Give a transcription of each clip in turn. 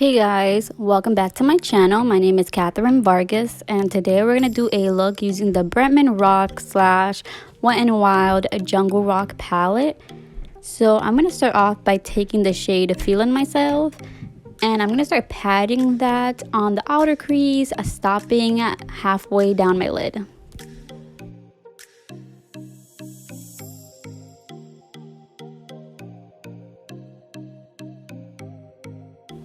Hey guys, welcome back to my channel. My name is Catherine Vargas, and today we're going to do a look using the Bretman Rock slash Wet n Wild Jungle Rock palette. So I'm going to start off by taking the shade Feelin' Myself, and I'm going to start patting that on the outer crease, stopping halfway down my lid.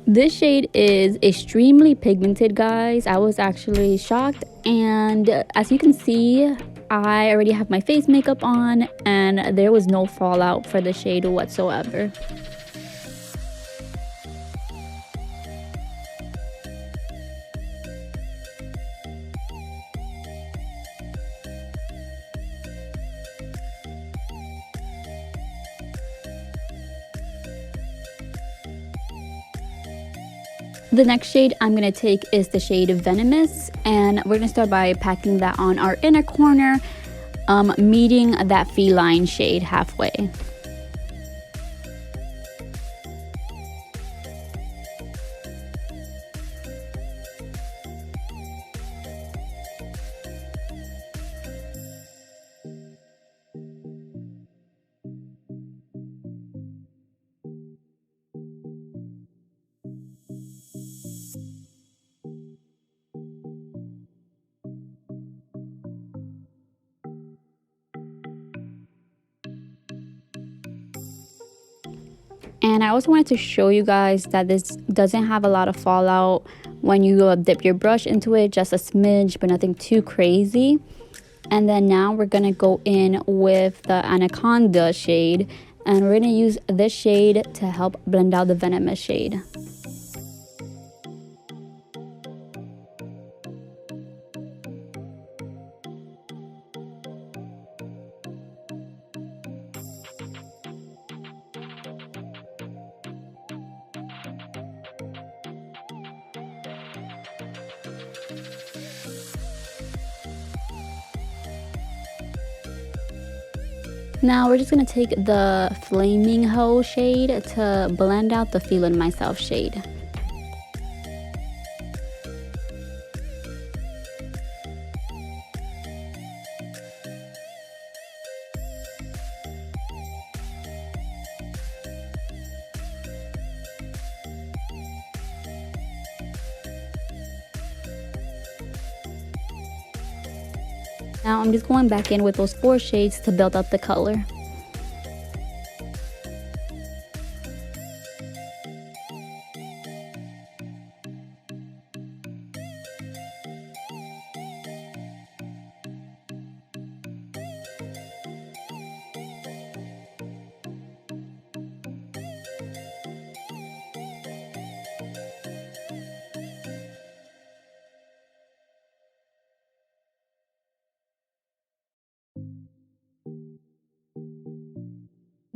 This shade is extremely pigmented, guys. I was actually shocked, and as you can see, I already have my face makeup on and there was no fallout for the shade whatsoever. The next shade I'm going to take is the shade Venomous, and we're going to start by packing that on our inner corner, meeting that feline shade halfway. And I also wanted to show you guys that this doesn't have a lot of fallout when you dip your brush into it, just a smidge, but nothing too crazy. And then now we're gonna go in with the Anaconda shade, and we're gonna use this shade to help blend out the Venomous shade. Now we're just going to take the Flaming Hoe shade to blend out the Feelin' Myself shade. Now I'm just going back in with those 4 shades to build up the color.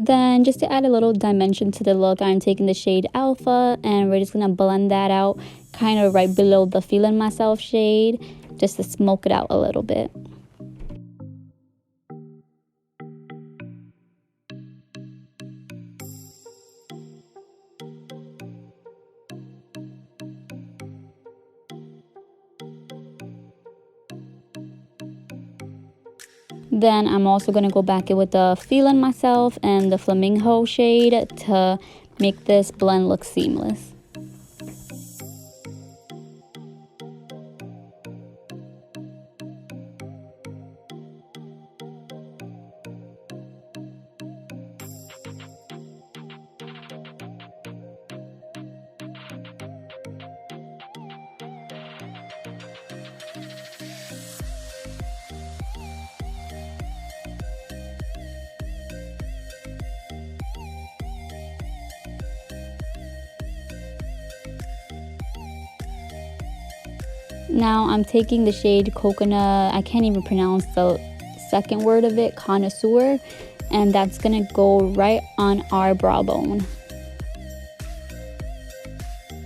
Then just to add a little dimension to the look, I'm taking the shade Alpha, and we're just going to blend that out kind of right below the Feelin' Myself shade, just to smoke it out a little bit. Then I'm also going to go back in with the Feelin' Myself and the Flamingo shade to make this blend look seamless. Now I'm taking the shade Coconut, I can't even pronounce the second word of it, Connoisseur, and that's gonna go right on our brow bone.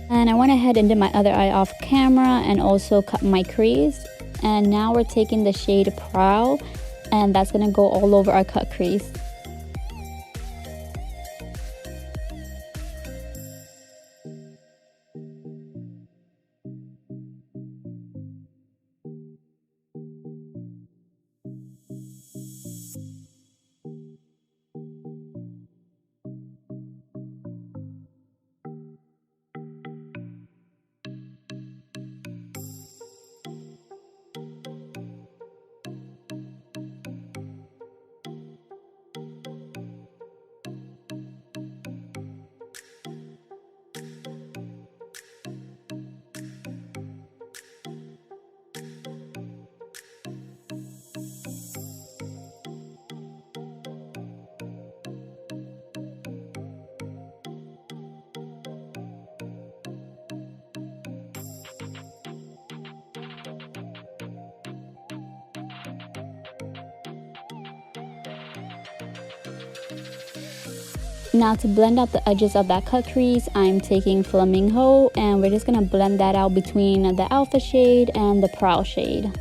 And I went ahead and did my other eye off camera and also cut my crease. And now we're taking the shade Prowl, and that's gonna go all over our cut crease. Now to blend out the edges of that cut crease, I'm taking Flamingo and we're just going to blend that out between the Alpha shade and the Proud shade.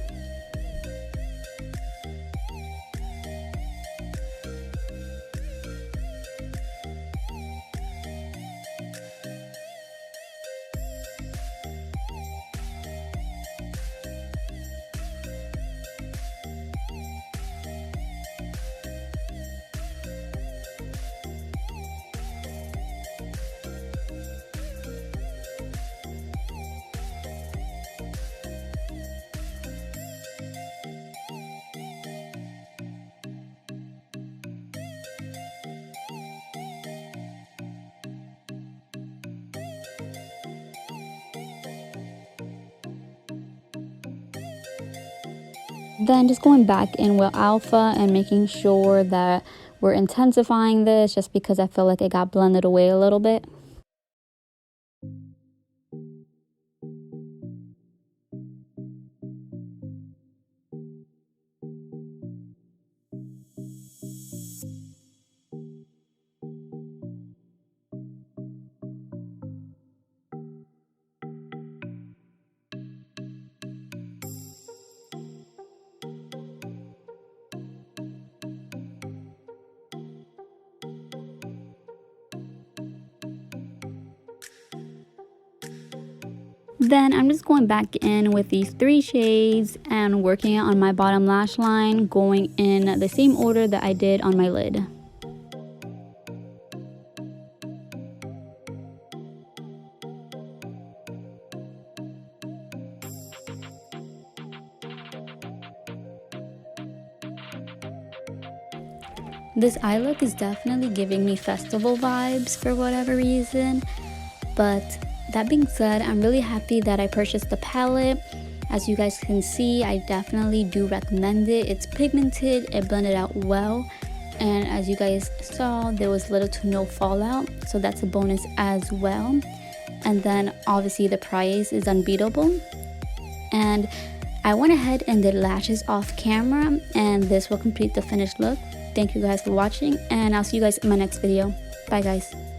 Then just going back in with Alpha and making sure that we're intensifying this, just because I feel like it got blended away a little bit. Then I'm just going back in with these 3 shades and working on my bottom lash line, going in the same order that I did on my lid. This eye look is definitely giving me festival vibes for whatever reason, but that being said, I'm really happy that I purchased the palette. As you guys can see, I definitely do recommend it. It's pigmented, it blended out well, and as you guys saw, there was little to no fallout, so that's a bonus as well. And then obviously the price is unbeatable. And I went ahead and did lashes off camera, and this will complete the finished look. Thank you guys for watching, and I'll see you guys in my next video. Bye guys.